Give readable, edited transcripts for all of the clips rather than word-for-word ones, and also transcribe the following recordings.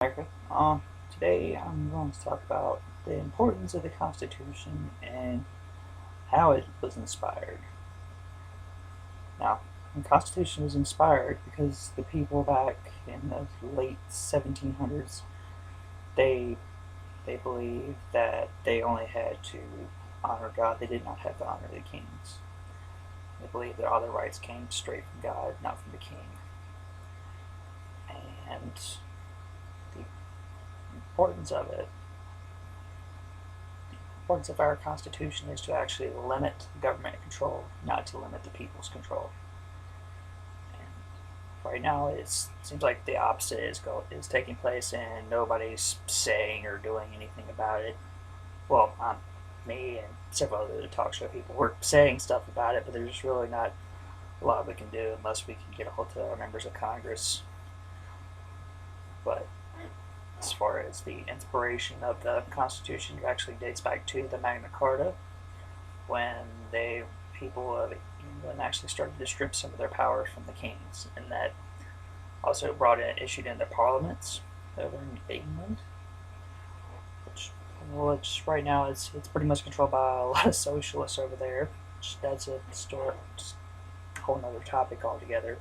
America. Today I'm going to talk about the importance of the Constitution and how it was inspired. Now, the Constitution was inspired because the people back in the late 1700s, they they believed that they only had to honor God. They did not have to honor the kings. They believed that all their rights came straight from God, not from the king. And the importance of it importance of our Constitution is to actually limit government control, not to limit the people's control. And right now, it seems like the opposite is taking place, and nobody's saying or doing anything about it. Well, me and several other talk show people were saying stuff about it, but there's really not a lot we can do unless we can get a hold of our members of Congress. But as far as the inspiration of the Constitution, it actually dates back to the Magna Carta, when they people of England actually started to strip some of their powers from the kings, and that also issued in their parliaments over in England, which right now it's pretty much controlled by a lot of socialists over there. That's a story, whole other topic altogether,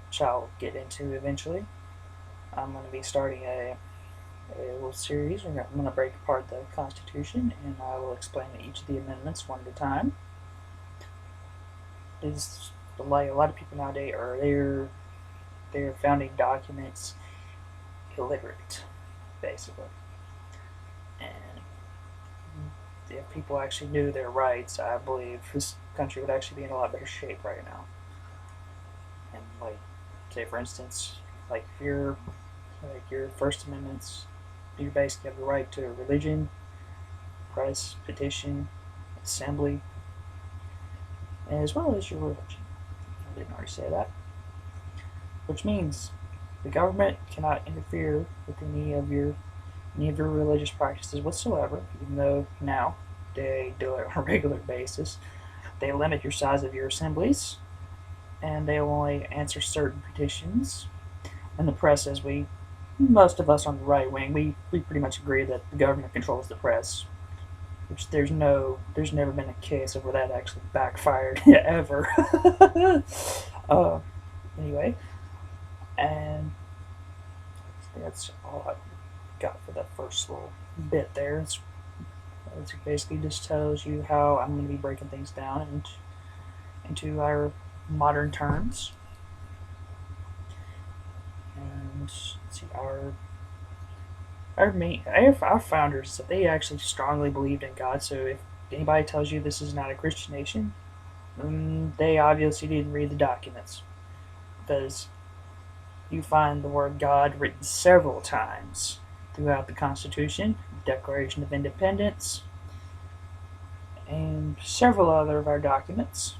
which I'll get into eventually. I'm going to be starting a little series. I'm going to break apart the Constitution, and I will explain each of the amendments one at a time. Is like a lot of people nowadays are their founding documents illiterate, basically. And if people actually knew their rights, I believe this country would actually be in a lot better shape right now. And like, say for instance, your First Amendments, you basically have the right to religion, press, petition, assembly, as well as your religion. I didn't already say that. Which means the government cannot interfere with any of your religious practices whatsoever, even though now they do it on a regular basis. They limit your size of your assemblies, and they will only answer certain petitions. And the press, most of us on the right wing, we pretty much agree that the government controls the press, which there's never been a case of where that actually backfired ever. Anyway, and that's all I've got for that first little bit there. It basically just tells you how I'm going to be breaking things down into our modern terms. And let's see, our founders, they actually strongly believed in God. So if anybody tells you this is not a Christian nation, they obviously didn't read the documents, because you find the word God written several times throughout the Constitution, Declaration of Independence, and several other of our documents.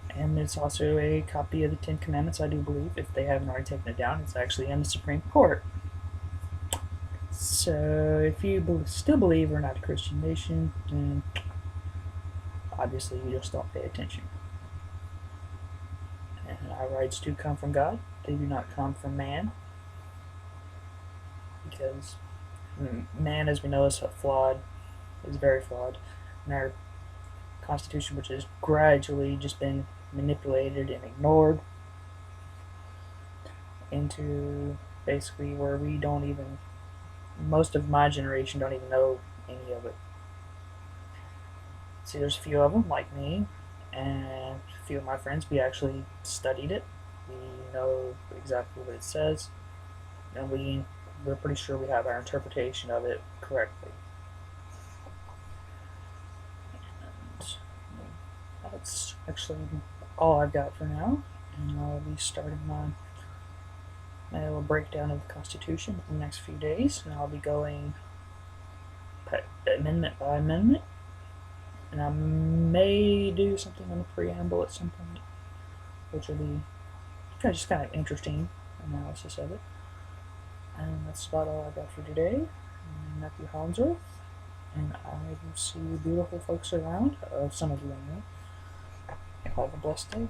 And it's also a copy of the Ten Commandments, I do believe. If they haven't already taken it down, it's actually in the Supreme Court. So if you still believe we're not a Christian nation, then obviously you just don't pay attention. And our rights do come from God. They do not come from man. Because man, as we know, is very flawed. And our Constitution, which has gradually just been manipulated and ignored into basically where most of my generation don't even know any of it. See, there's a few of them, like me, and a few of my friends, we actually studied it. We know exactly what it says, and we're pretty sure we have our interpretation of it correctly. And that's actually all I've got for now, and I'll be starting my little breakdown of the Constitution in the next few days, and I'll be going amendment by amendment, and I may do something on the preamble at some point, which will be just kind of interesting analysis of it. And that's about all I got for today. I'm Matthew Hollingsworth, and I will see you beautiful folks around. Some of you I know. Have a blessed day.